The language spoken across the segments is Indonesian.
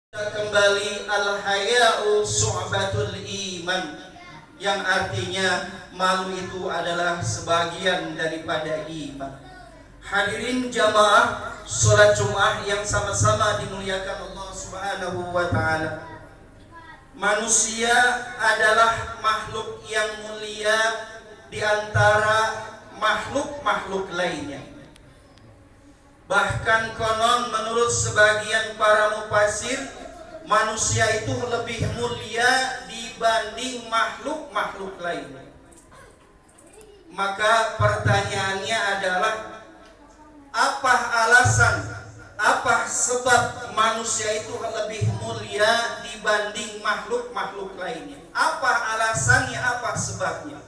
Kembali al-haya'u su'batul iman, yang artinya malu itu adalah sebagian daripada iman. Hadirin jamaah salat Jumat yang sama-sama dimuliakan Allah Subhanahu wa taala. Manusia adalah makhluk yang mulia di antara makhluk-makhluk lainnya. Bahkan konon menurut sebagian para mufasir, manusia itu lebih mulia dibanding makhluk-makhluk lainnya. Maka pertanyaannya adalah, apa alasan, apa sebab manusia itu lebih mulia dibanding makhluk-makhluk lainnya? Apa alasannya, apa sebabnya?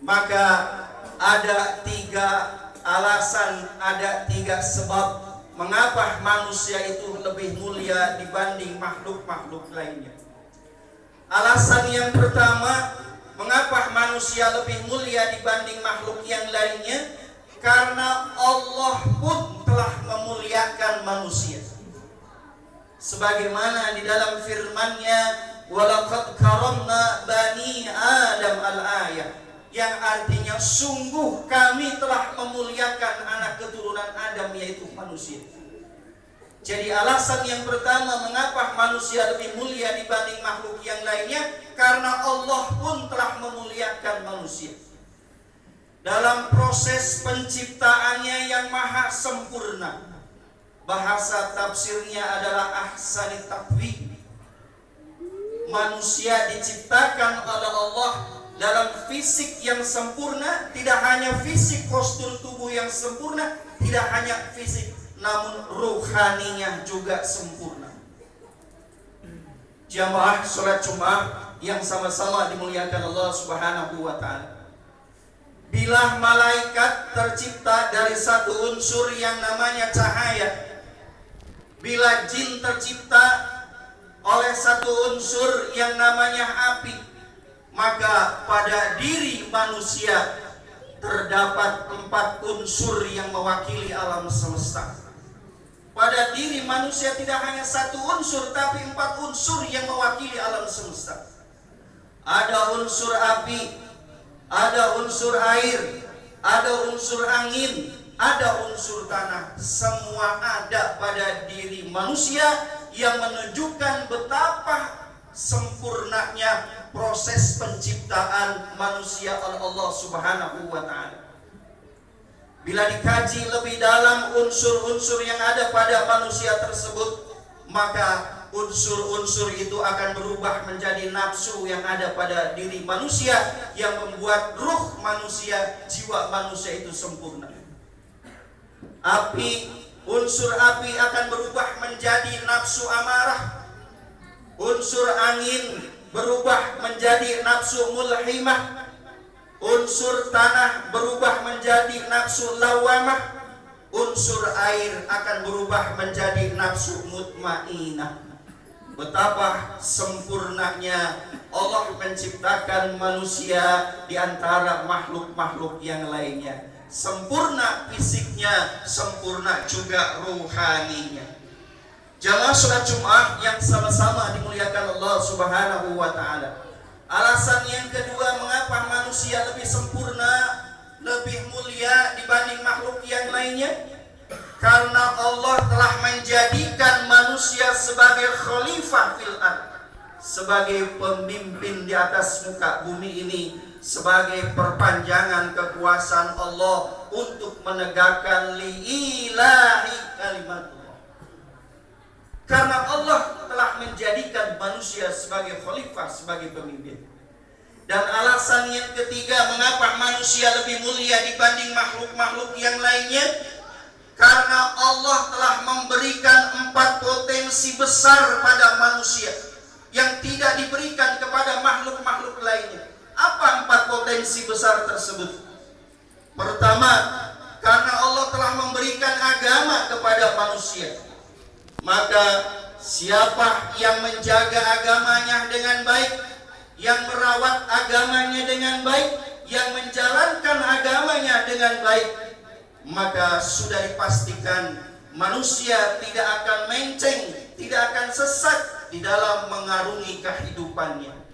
Maka ada tiga alasan, ada tiga sebab mengapa manusia itu lebih mulia dibanding makhluk-makhluk lainnya. Alasan yang pertama, mengapa manusia lebih mulia dibanding makhluk yang lainnya? Karena Allah pun telah memuliakan manusia. Sebagaimana di dalam firman-Nya, "Walaqad karamna bani Adam" al-ayah, yang artinya sungguh kami telah memuliakan anak keturunan Adam, yaitu manusia. Jadi alasan yang pertama mengapa manusia lebih mulia dibanding makhluk yang lainnya, karena Allah pun telah memuliakan manusia. Dalam proses penciptaannya yang maha sempurna, bahasa tafsirnya adalah ahsanit taqwim. Manusia diciptakan oleh Allah dalam fisik yang sempurna, tidak hanya fisik postur tubuh yang sempurna, tidak hanya fisik, namun ruhaninya juga sempurna. Jamaah salat Jumat yang sama-sama dimuliakan Allah Subhanahu wa taala. Bila malaikat tercipta dari satu unsur yang namanya cahaya, bila jin tercipta oleh satu unsur yang namanya api, maka pada diri manusia terdapat 4 unsur yang mewakili alam semesta. Pada diri manusia tidak hanya satu unsur, tapi 4 unsur yang mewakili alam semesta. Ada unsur api, ada unsur air, ada unsur angin, ada unsur tanah. Semua ada pada diri manusia yang menunjukkan betapa sempurnanya proses penciptaan manusia oleh Allah Subhanahu wa taala. Bila dikaji lebih dalam unsur-unsur yang ada pada manusia tersebut, maka unsur-unsur itu akan berubah menjadi nafsu yang ada pada diri manusia, yang membuat ruh manusia, jiwa manusia itu sempurna. Unsur api akan berubah menjadi nafsu amarah. Unsur angin berubah menjadi nafsu mulhimah. Unsur tanah berubah menjadi nafsu lawamah. Unsur air akan berubah menjadi nafsu mutmainah. Betapa sempurnanya Allah menciptakan manusia di antara makhluk-makhluk yang lainnya. Sempurna fisiknya, sempurna juga ruhaninya. Jamaah salat Jumat yang sama-sama dimuliakan Allah Subhanahu wa taala. Alasan yang kedua mengapa manusia lebih sempurna, lebih mulia dibanding makhluk yang lainnya, karena Allah telah menjadikan manusia sebagai khalifah fil ard, sebagai pemimpin di atas muka bumi ini, sebagai perpanjangan kekuasaan Allah untuk menegakkan li'ilahi kalimat. Karena Allah telah menjadikan manusia sebagai khalifah, sebagai pemimpin. Dan alasan yang ketiga mengapa manusia lebih mulia dibanding makhluk-makhluk yang lainnya, karena Allah telah memberikan 4 potensi besar pada manusia yang tidak diberikan kepada makhluk-makhluk lainnya. Apa 4 potensi besar tersebut? Pertama, karena Allah telah memberikan agama kepada manusia, maka siapa yang menjaga agamanya dengan baik, yang merawat agamanya dengan baik, yang menjalankan agamanya dengan baik, maka sudah dipastikan manusia tidak akan menceng tidak akan sesat di dalam mengarungi kehidupannya.